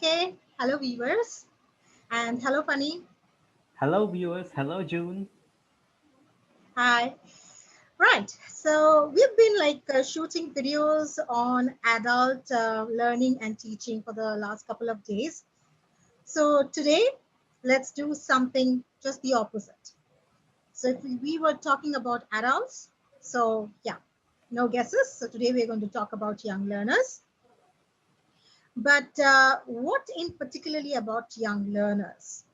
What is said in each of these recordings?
Okay, hello viewers and hello Funny. Hello, viewers. Hello, June. Hi. Right, so we've been shooting videos on adult learning and teaching for the last couple of days. So today, let's do something just the opposite. So if we were talking about adults, so yeah, no guesses. So today we're going to talk about young learners. But what in particularly about young learners?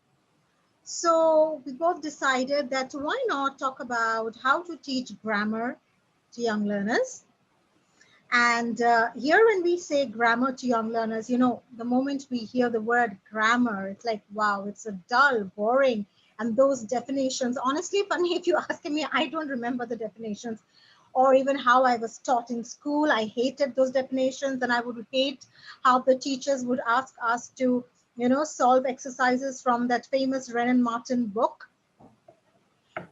So we both decided that why not talk about how to teach grammar to young learners. And here, when we say grammar to young learners, the moment we hear the word grammar, it's like, wow, it's a dull, boring. And those definitions, honestly, funny, if you ask me, I don't remember the definitions or even how I was taught in school. I hated those definitions, and I would hate how the teachers would ask us to, solve exercises from that famous Renan Martin book.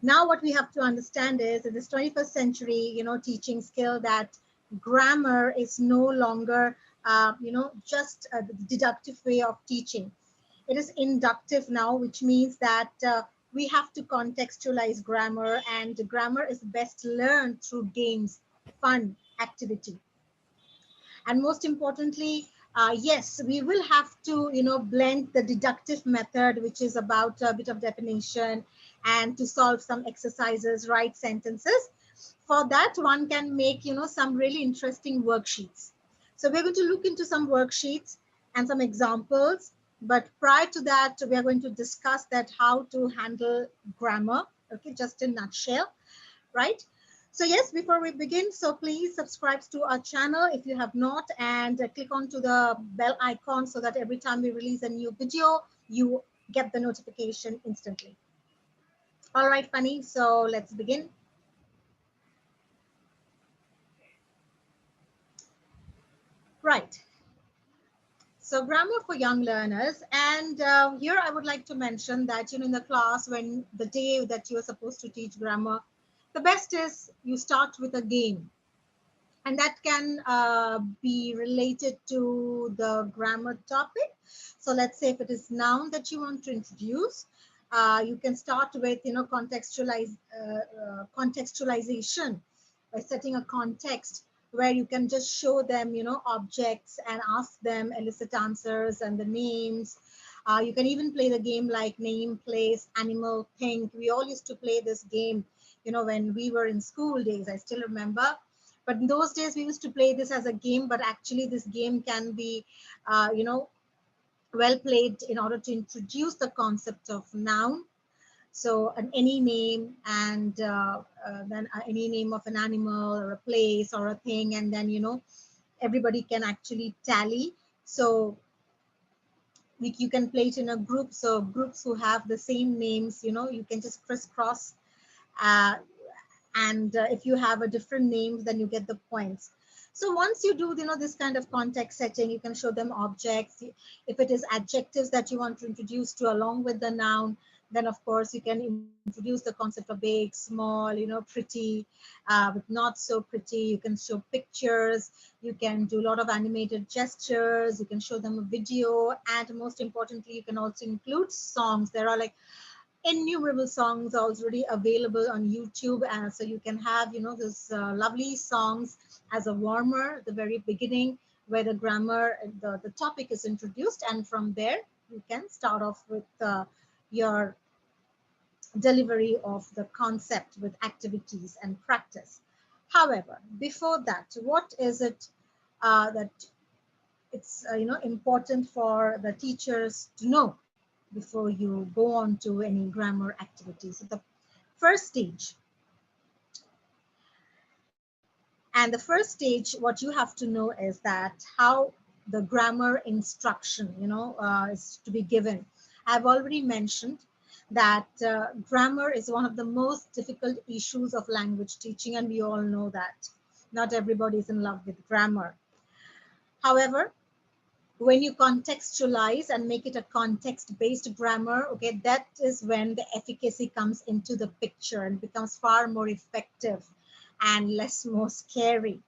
Now what we have to understand is in this 21st century, teaching skill, that grammar is no longer just a deductive way of teaching. It is inductive now, which means that we have to contextualize grammar, and grammar is best learned through games, fun, activity. And most importantly, yes, we will have to blend the deductive method, which is about a bit of definition, and to solve some exercises, write sentences. For that, one can make some really interesting worksheets. So we're going to look into some worksheets and some examples, but prior to that, we are going to discuss that how to handle grammar, okay, just in nutshell, right? So yes, before we begin, so please subscribe to our channel if you have not, and click onto the bell icon so that every time we release a new video, you get the notification instantly. All right, Funny, so let's begin. Right. So grammar for young learners, and here I would like to mention that in the class, when the day that you are supposed to teach grammar, the best is you start with a game, and that can be related to the grammar topic. So let's say if it is noun that you want to introduce, you can start with contextualization by setting a context where you can just show them objects and ask them elicit answers and the names. You can even play the game like name, place, animal, think. We all used to play this game when we were in school days. I still remember, but in those days we used to play this as a game, but actually this game can be well played in order to introduce the concept of noun. So any name, and then any name of an animal or a place or a thing, and then everybody can actually tally. So you can play it in a group, so groups who have the same names, you can just crisscross, uh, and if you have a different name, then you get the points. So once you do this kind of context setting, you can show them objects. If it is adjectives that you want to introduce to along with the noun, then of course you can introduce the concept of big, small, pretty, with not so pretty. You can show pictures, you can do a lot of animated gestures, you can show them a video, and most importantly, you can also include songs. There are like innumerable songs already available on YouTube, and so you can have this lovely songs as a warmer at the very beginning, where the grammar, the topic is introduced, and from there you can start off with your delivery of the concept with activities and practice. However, before that, what is it that it's important for the teachers to know before you go on to any grammar activities? So the first stage, and the first stage, what you have to know is that how the grammar instruction is to be given. I've already mentioned that grammar is one of the most difficult issues of language teaching, and we all know that not everybody is in love with grammar. However, when you contextualize and make it a context-based grammar, okay, that is when the efficacy comes into the picture and becomes far more effective and less more scary.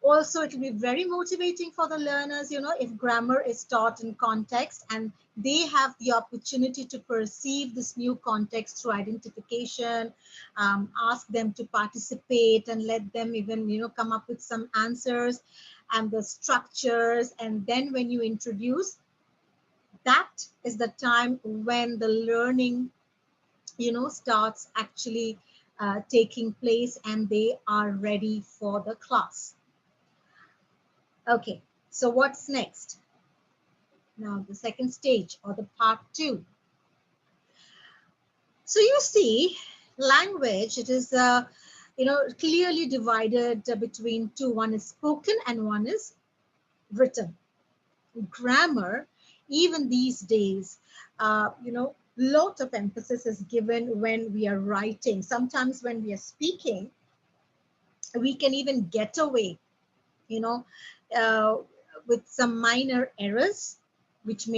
Also, it will be very motivating for the learners, if grammar is taught in context and they have the opportunity to perceive this new context through identification. Ask them to participate and let them even, come up with some answers and the structures. And then when you introduce, that is the time when the learning, starts actually taking place and they are ready for the class. Okay, so what's next? Now, the second stage or the part two. So you see, language, it is, clearly divided between two. One is spoken and one is written. Grammar, even these days, lot of emphasis is given when we are writing. Sometimes when we are speaking, we can even get away, you know, uh, with some minor errors, which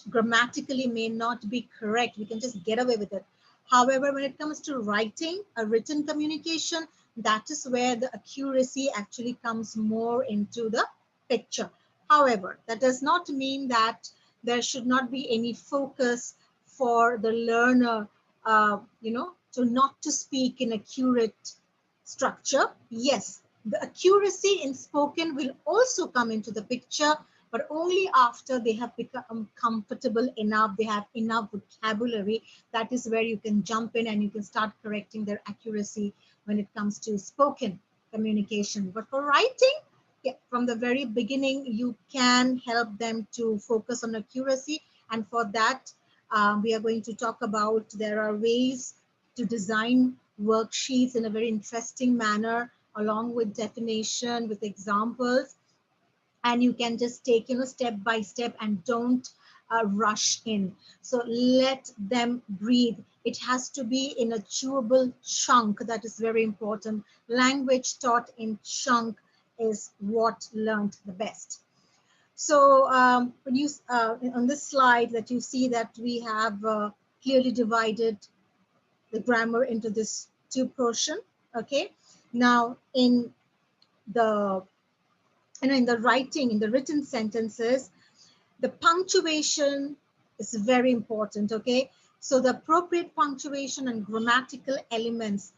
grammatically may not be correct. We can just get away with it. However, when it comes to writing, a written communication, that is where the accuracy actually comes more into the picture. However, that does not mean that there should not be any focus for the learner, to not to speak in accurate structure. Yes, the accuracy in spoken will also come into the picture, but only after they have become comfortable enough, they have enough vocabulary. That is where you can jump in and you can start correcting their accuracy when it comes to spoken communication. But for writing, yeah, from the very beginning, you can help them to focus on accuracy. And for that, we are going to talk about there are ways to design worksheets in a very interesting manner, along with definition, with examples, and you can just take, step by step, and don't rush in. So let them breathe. It has to be in a chewable chunk. That is very important. Language taught in chunk is what learned the best. So when you on this slide that you see that we have clearly divided the grammar into this two portion. Okay, now the in the writing, in the written sentences, the punctuation is very important. Okay, so the appropriate punctuation and grammatical elements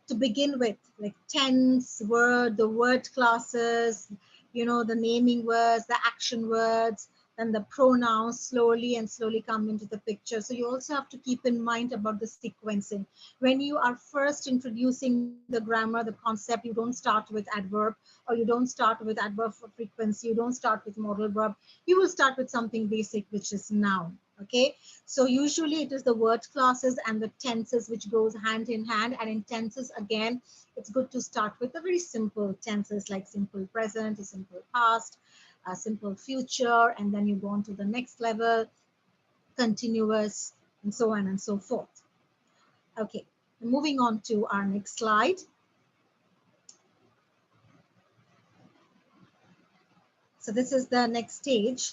to begin with, like tense, the word classes, the naming words, the action words, then the pronouns slowly and slowly come into the picture. So you also have to keep in mind about the sequencing. When you are first introducing the grammar, the concept, you don't start with adverb, or you don't start with adverb for frequency, you don't start with modal verb, you will start with something basic, which is noun. Okay, so usually it is the word classes and the tenses which goes hand in hand. And in tenses, again, it's good to start with the very simple tenses like simple present, a simple past, a simple future, and then you go on to the next level, continuous, and so on and so forth. Okay, moving on to our next slide. So this is the next stage.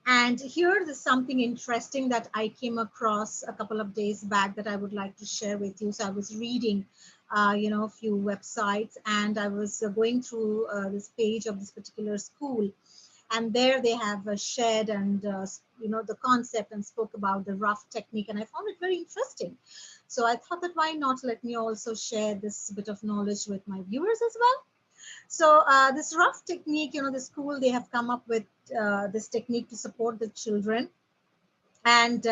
And here is something interesting that I came across a couple of days back that I would like to share with you. So I was reading, a few websites, and I was going through this page of this particular school, and there they have shared and the concept and spoke about the rough technique, and I found it very interesting. So I thought that why not let me also share this bit of knowledge with my viewers as well. So this rough technique, the school, they have come up with this technique to support the children, and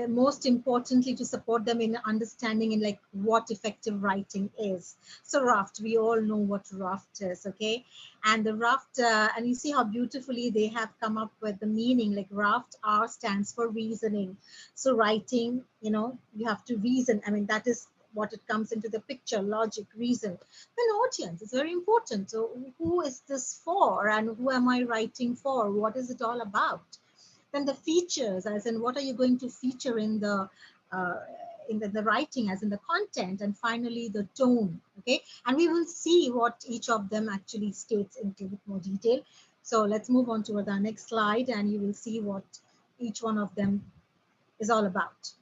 most importantly to support them in understanding in like what effective writing is. So raft, we all know what raft is. Okay, and the raft, and you see how beautifully they have come up with the meaning. Like raft, R stands for reasoning. So writing, you have to reason. I mean, that is what it comes into the picture: logic, reason. Then audience is very important. So who is this for, and who am I writing for? What is it all about? Then the features, as in what are you going to feature in the uh, the writing, as in the content. And finally the tone. Okay, and we will see what each of them actually states into more detail. So let's move on to the next slide, and you will see what each one of them is all about.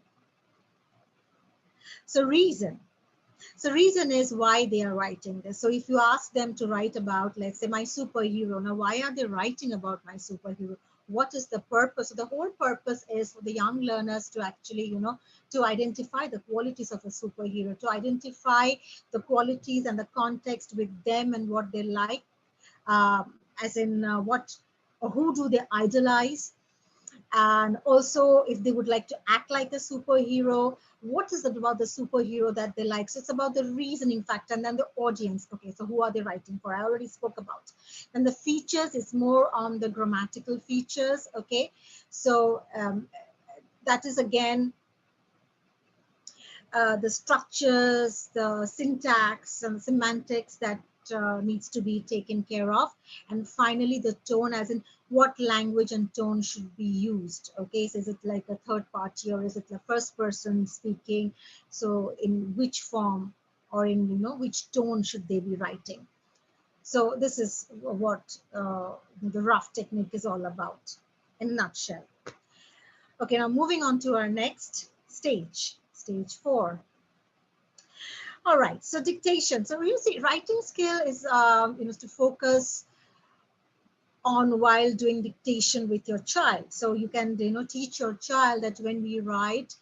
So reason. So reason is why they are writing this. So if you ask them to write about, let's say, my superhero, now why are they writing about my superhero? What is the purpose? So the whole purpose is for the young learners to actually, to identify the qualities of a superhero, to identify the qualities and the context with them and what they like, as in what or who do they idolize, and also if they would like to act like a superhero, what is it about the superhero that they like? So it's about the reasoning factor, and then the audience. Okay, so who are they writing for? I already spoke about. And the features is more on the grammatical features. Okay, so that is again the structures, the syntax and semantics that needs to be taken care of. And finally, the tone, as in what language and tone should be used. Okay, so is it like a third party or is it the first person speaking? So in which form or in which tone should they be writing? So this is what the rough technique is all about in a nutshell. Okay, now moving on to our next stage, stage 4. All right, so dictation. So you see, writing skill is to focus on while doing dictation with your child. So you can teach your child that when we write,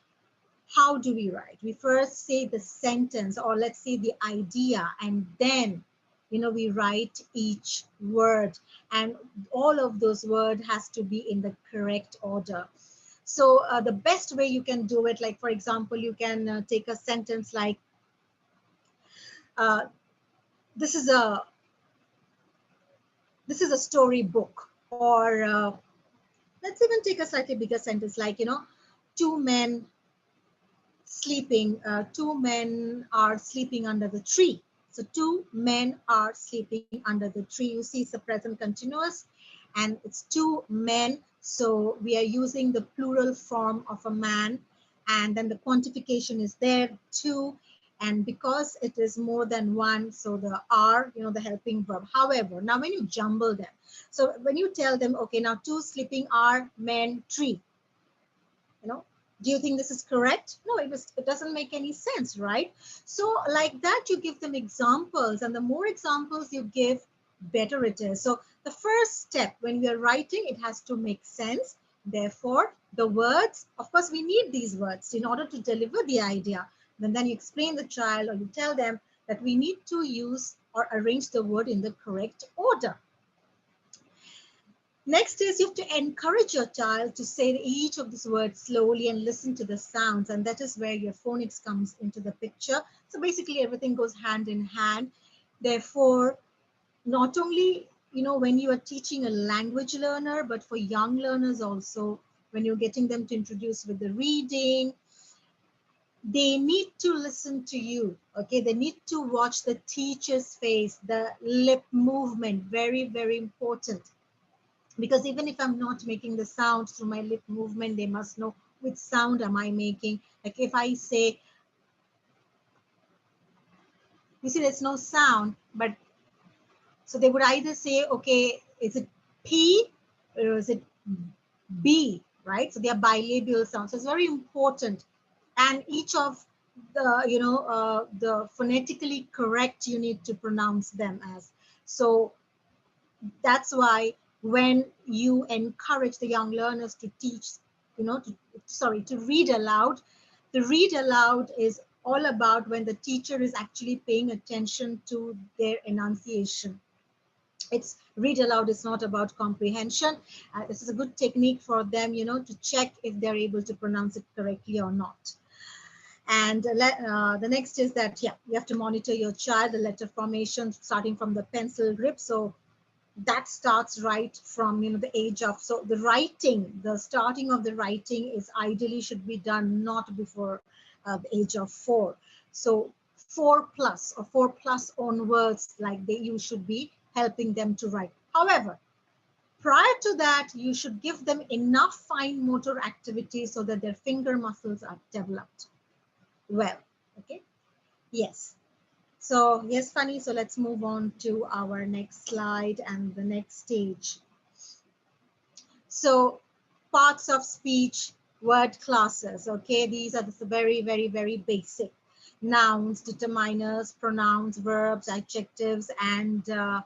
how do we write? We first say the sentence, or let's say the idea, and then we write each word, and all of those words has to be in the correct order. So the best way you can do it, like for example, you can take a sentence like uh, this is a this is a story book, or let's even take a slightly bigger sentence like two men two men are sleeping under the tree. So two men are sleeping under the tree. You see, it's a present continuous and it's two men. So we are using the plural form of a man, and then the quantification is there, two. And because it is more than one, so the are, the helping verb. However, now when you jumble them, so when you tell them, okay, now two sleeping are men, tree, you know do you think this is correct? No, it doesn't make any sense, right? So like that, you give them examples, and the more examples you give, better it is. So the first step when we are writing, it has to make sense. Therefore the words, of course we need these words in order to deliver the idea. And then you explain the child, or you tell them that we need to use or arrange the word in the correct order. Next is you have to encourage your child to say each of these words slowly and listen to the sounds. And that is where your phonics comes into the picture. So basically everything goes hand in hand. Therefore, not only, when you are teaching a language learner, but for young learners also, when you're getting them to introduce with the reading, they need to listen to you. Okay, they need to watch the teacher's face, the lip movement, very, very important, because even if I'm not making the sound through my lip movement, they must know which sound am I making. Like if I say, you see, there's no sound, but so they would either say, okay, is it P or is it B, right? So they are bilabial sounds. So it's very important. And each of the phonetically correct, you need to pronounce them as. So that's why when you encourage the young learners to teach, to read aloud, the read aloud is all about when the teacher is actually paying attention to their enunciation. It's read aloud is not about comprehension. This is a good technique for them, to check if they're able to pronounce it correctly or not. And the next is that, yeah, you have to monitor your child, the letter formation, starting from the pencil grip. So that starts right from the age of, so the writing, the starting of the writing is ideally should be done not before the age of 4. So 4 plus or 4 plus onwards, like you should be helping them to write. However, prior to that, you should give them enough fine motor activity so that their finger muscles are developed well. Okay, yes. So yes, Funny. So let's move on to our next slide and the next stage. So parts of speech, word classes. Okay, these are the very, very, very basic. nouns, determiners, pronouns, verbs, adjectives, and to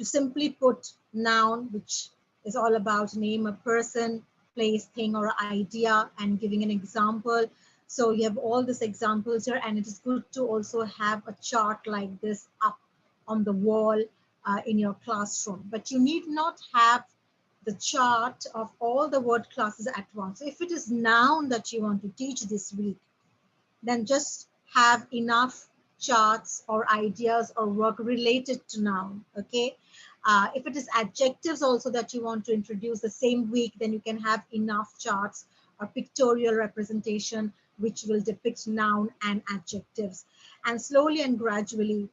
simply put noun, which is all about name a person, place, thing, or idea, and giving an example. So you have all these examples here, and it is good to also have a chart like this up on the wall in your classroom. But you need not have the chart of all the word classes at once. So if it is noun that you want to teach this week, then just have enough charts or ideas or work related to noun. Okay. If it is adjectives also that you want to introduce the same week, then you can have enough charts or pictorial representation which will depict noun and adjectives. And slowly and gradually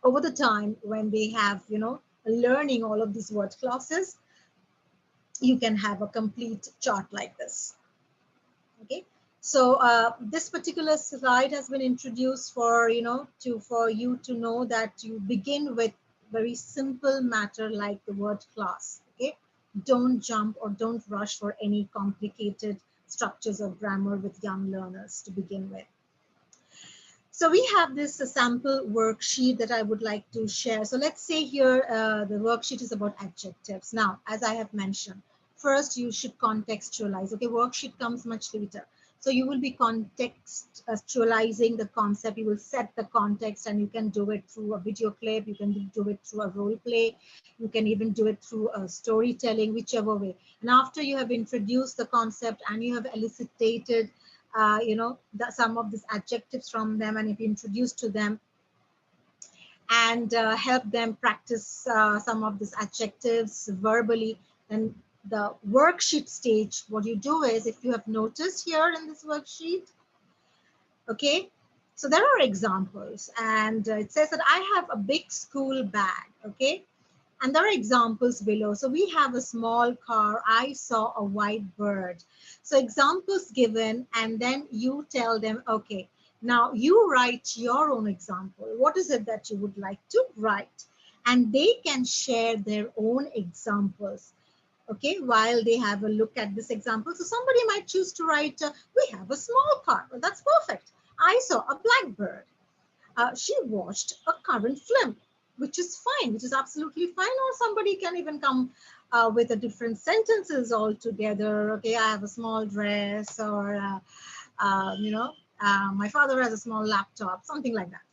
over the time, when they have, learning all of these word classes, you can have a complete chart like this. Okay. So this particular slide has been introduced for for you to know that you begin with very simple matter like the word class. Okay, don't jump or don't rush for any complicated structures of grammar with young learners to begin with. So we have this sample worksheet that I would like to share. So let's say here the worksheet is about adjectives. Now, as I have mentioned, first you should contextualize. Okay, worksheet comes much later. So you will be contextualizing the concept. You will set the context, and you can do it through a video clip. You can do it through a role play. You can even do it through a storytelling, whichever way. And after you have introduced the concept and you have elicited some of these adjectives from them, and if you introduce to them and help them practice some of these adjectives verbally, then the worksheet stage, what you do is, if you have noticed here in this worksheet, okay, so there are examples, and it says that I have a big school bag. Okay, and there are examples below. So we have a small car. I saw a white bird. So examples given, and then you tell them, okay, now you write your own example. What is it that you would like to write? And they can share their own examples. Okay, while they have a look at this example. So somebody might choose to write, we have a small car. Well, that's perfect. I saw a blackbird. She watched a current film, which is fine, which is absolutely fine. Or somebody can even come with a different sentences altogether. Okay, I have a small dress, or my father has a small laptop, something like that.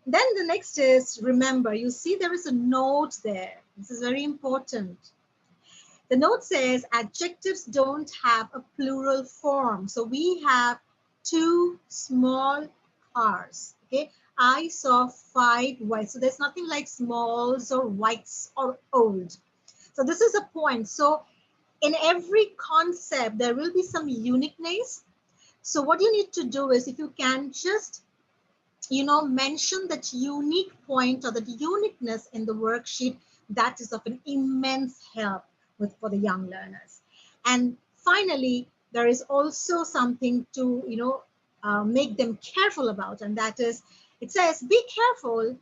Then the next is, remember, you see there is a note there. This is very important. The note says adjectives don't have a plural form. So we have two small cars. Okay, I saw five whites. So there's nothing like smalls or whites or old. So this is a point. So in every concept, there will be some uniqueness. So what you need to do is, if you can just mention that unique point or that uniqueness in the worksheet, that is of an immense help for the young learners. And finally, there is also something to make them careful about, and that is, it says be careful,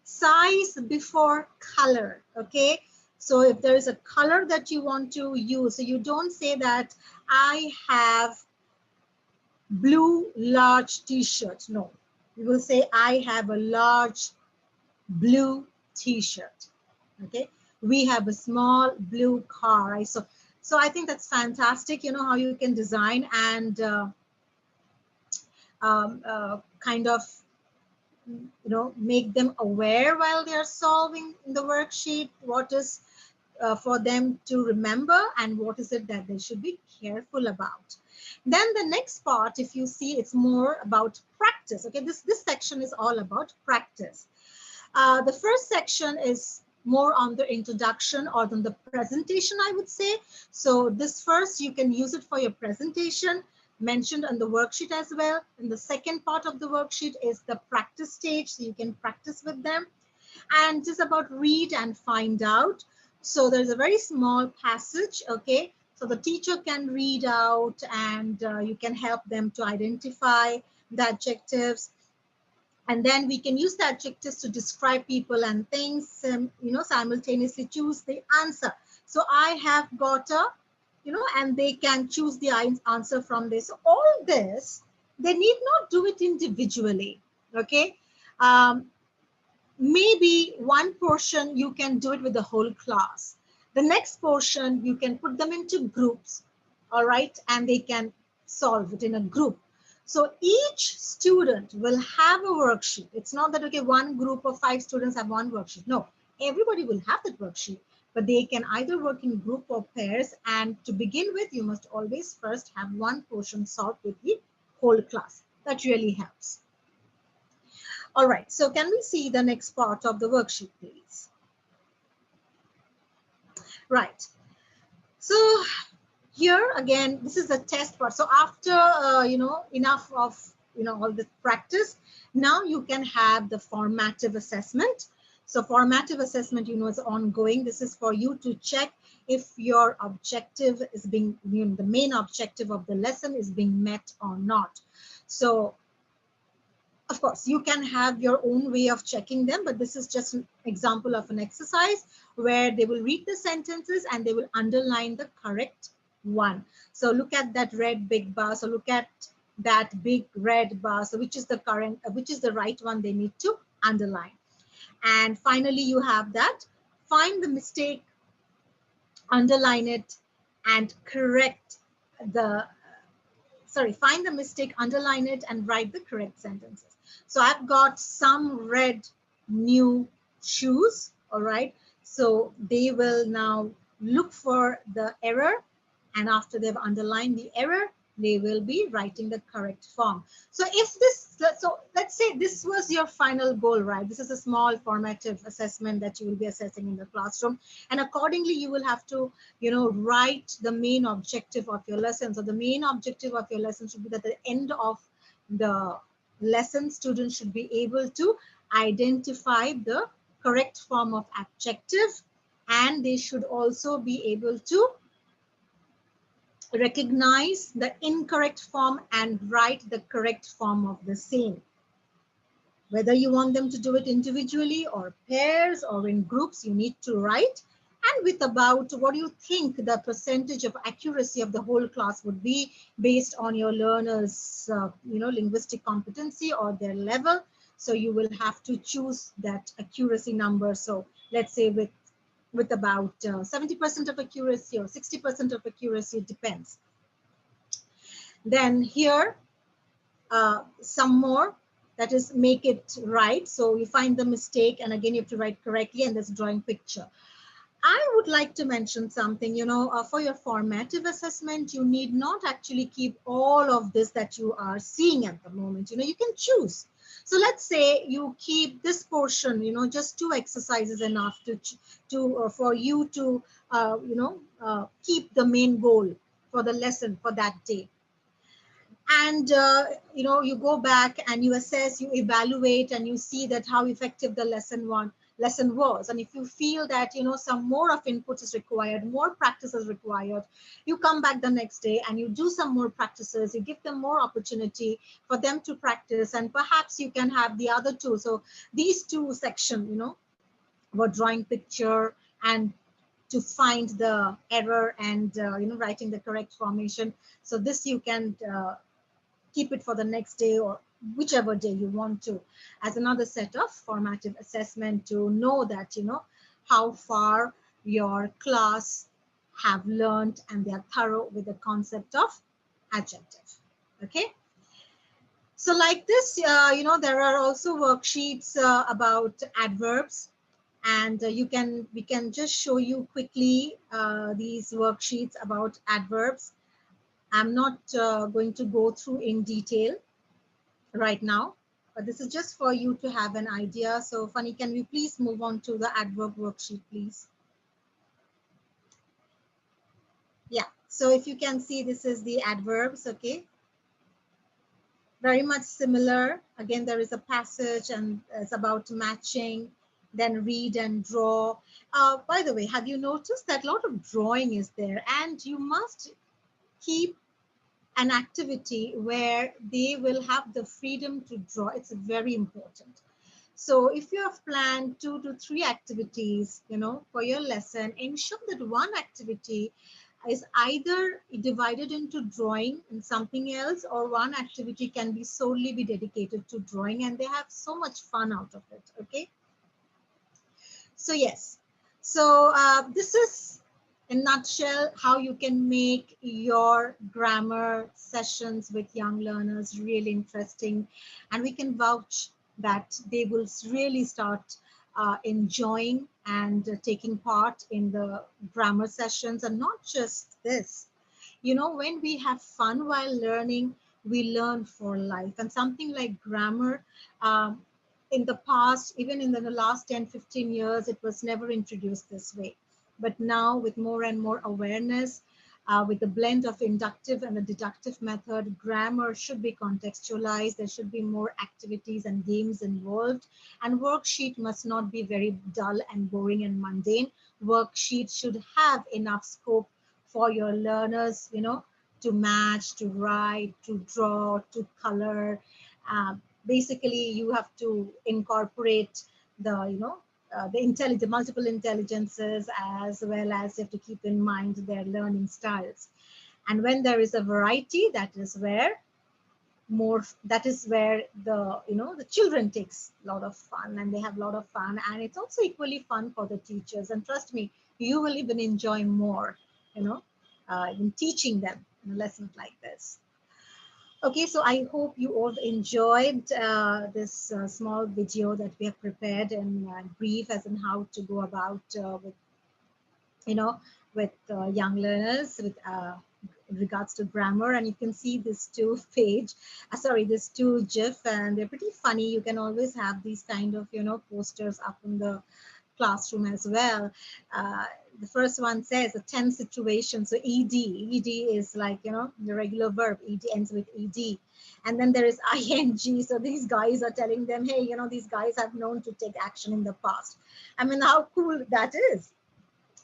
size before color. Okay, so if there is a color that you want to use, so you don't say that I have blue large t-shirt. No, you will say I have a large blue t-shirt. Okay, we have a small blue car. So I think that's fantastic. You know how you can design and kind of make them aware while they are solving the worksheet what is for them to remember and what is it that they should be careful about. Then the next part, if you see, it's more about practice. Okay, this section is all about practice. The first section is more on the introduction or on the presentation, I would say. So this first, you can use it for your presentation, mentioned on the worksheet as well. And the second part of the worksheet is the practice stage, so you can practice with them. And just about read and find out. So there's a very small passage, okay? So the teacher can read out, and you can help them to identify the adjectives. And then we can use the adjectives to describe people and things, simultaneously choose the answer. So I have got a, and they can choose the answer from this. So all this they need not do it individually. Okay. Um, Maybe one portion you can do it with the whole class. The next portion you can put them into groups, all right, and they can solve it in a group. So each student will have a worksheet. It's not that, okay, one group of 5 students have one worksheet. No, everybody will have that worksheet, but they can either work in group or pairs. And to begin with, you must always first have one portion solved with the whole class. That really helps. All right, so can we see the next part of the worksheet, please? Right, so here again, this is the test part. So after, enough of, all the practice, now you can have the formative assessment. So formative assessment, is ongoing. This is for you to check if your objective is being, the main objective of the lesson is being met or not. So of course, you can have your own way of checking them, but this is just an example of an exercise where they will read the sentences and they will underline the correct one. So look at that red big bar. So look at that big red bar. So which is the which is the right one they need to underline. And finally, you have that. Find the mistake, underline it, and correct the find the mistake, underline it, and write the correct sentences. So I've got some red new shoes, all right? So they will now look for the error, and after they've underlined the error, they will be writing the correct form. So let's say this was your final goal, right? This is a small formative assessment that you will be assessing in the classroom. And accordingly, you will have to, write the main objective of your lesson. So the main objective of your lesson should be that at the end of the lesson, students should be able to identify the correct form of adjective, and they should also be able to recognize the incorrect form and write the correct form of the same. Whether you want them to do it individually or pairs or in groups, you need to write. And with about, what do you think the percentage of accuracy of the whole class would be based on your learners, linguistic competency or their level. So you will have to choose that accuracy number. So let's say with about 70% of accuracy or 60% of accuracy, it depends. Then here, some more, that is make it right. So you find the mistake, and again you have to write correctly, and there's a drawing picture. I would like to mention something, for your formative assessment, you need not actually keep all of this that you are seeing at the moment. You can choose. So let's say you keep this portion, just 2 exercises enough for you to, keep the main goal for the lesson for that day. And you go back and you assess, you evaluate, and you see that how effective the lesson was. And if you feel that some more of input is required, more practice is required, you come back the next day and you do some more practices, you give them more opportunity for them to practice, and perhaps you can have the other 2. So these 2 sections, about drawing picture and to find the error and writing the correct formation. So this you can keep it for the next day or whichever day you want to, as another set of formative assessment to know that how far your class have learned and they are thorough with the concept of adjective. Okay, so like this, there are also worksheets about adverbs, and we can just show you quickly these worksheets about adverbs. I'm not going to go through in detail right now, but this is just for you to have an idea. So Funny, can we please move on to the adverb worksheet, please? Yeah, so if you can see, this is the adverbs. Okay, very much similar. Again, there is a passage and it's about matching, then read and draw. By the way, have you noticed that a lot of drawing is there, and you must keep an activity where they will have the freedom to draw. It's very important. So if you have planned 2 to 3 activities, for your lesson, ensure that one activity is either divided into drawing and something else, or one activity can be solely be dedicated to drawing, and they have so much fun out of it. Okay, so yes, so this is in nutshell how you can make your grammar sessions with young learners really interesting, and we can vouch that they will really start enjoying and taking part in the grammar sessions. And not just this, when we have fun while learning, we learn for life. And something like grammar, um, in the past, even in the last 10, 15 years, it was never introduced this way. But now, with more and more awareness, with the blend of inductive and a deductive method, grammar should be contextualized. There should be more activities and games involved. And worksheet must not be very dull and boring and mundane. Worksheet should have enough scope for your learners, to match, to write, to draw, to color. Basically, you have to incorporate the, the multiple intelligences, as well as you have to keep in mind their learning styles. And when there is a variety, that is where the children takes a lot of fun, and they have a lot of fun, and it's also equally fun for the teachers. And trust me, you will even enjoy more, you know in teaching them lessons like this. Okay, so I hope you all enjoyed this small video that we have prepared in brief, as in how to go about you know, with young learners with in regards to grammar. And you can see this two page, this two GIF, and they're pretty funny. You can always have these kind of, posters up in the classroom as well. Uh, the first one says a tense situation. So ed is like, the regular verb. Ed ends with ed, and then there is ing. So these guys are telling them, hey, these guys have known to take action in the past. I mean, how cool that is.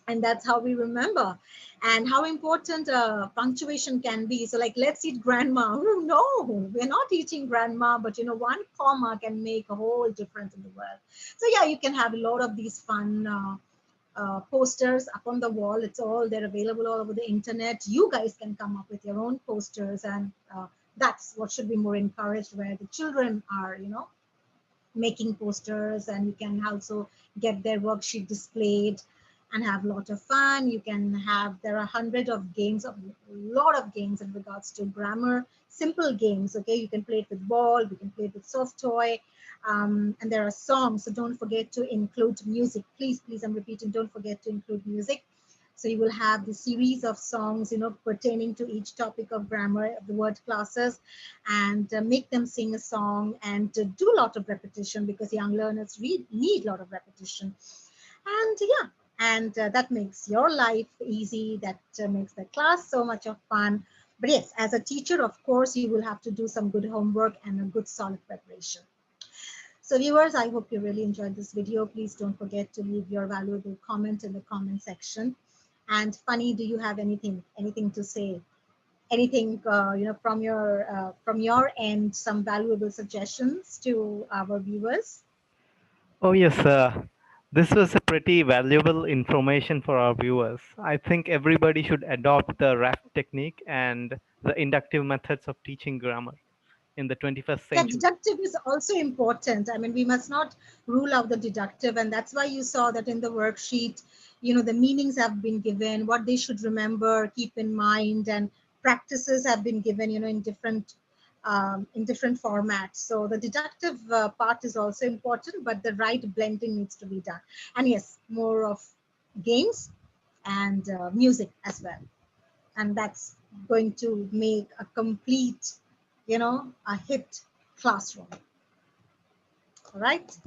And that's how we remember, and how important punctuation can be. So like, let's eat grandma. Oh, no, we're not eating grandma, but one comma can make a whole difference in the world. So yeah, you can have a lot of these fun posters up on the wall. It's all, they're available all over the internet. You guys can come up with your own posters, and that's what should be more encouraged, where the children are, making posters, and you can also get their worksheet displayed and have a lot of fun. You can have, there are hundreds of games, a lot of games in regards to grammar, simple games. Okay, you can play it with ball, you can play it with soft toy, and there are songs. So don't forget to include music, please, please. I'm repeating, don't forget to include music. So you will have the series of songs, pertaining to each topic of grammar of the word classes, and make them sing a song, and do a lot of repetition, because young learners need a lot of repetition. And yeah, and that makes your life easy. That makes the class so much of fun. But yes, as a teacher, of course, you will have to do some good homework and a good solid preparation. So viewers, I hope you really enjoyed this video. Please don't forget to leave your valuable comment in the comment section. And Funny, do you have anything to say? Anything, from your end, some valuable suggestions to our viewers? Oh, yes, this was a pretty valuable information for our viewers. I think everybody should adopt the RAF technique and the inductive methods of teaching grammar in the 21st Yeah, century. deductive is also important. I mean, we must not rule out the deductive, and that's why you saw that in the worksheet, the meanings have been given, what they should remember, keep in mind, and practices have been given, in different formats. So the deductive part is also important, but the right blending needs to be done. And yes, more of games and music as well, and that's going to make a complete, a hit classroom. All right.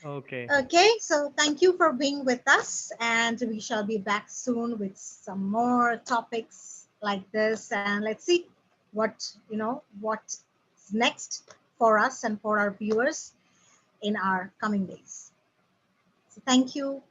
Okay. Okay, so thank you for being with us, and we shall be back soon with some more topics like this. And let's see what's next for us and for our viewers in our coming days. So thank you.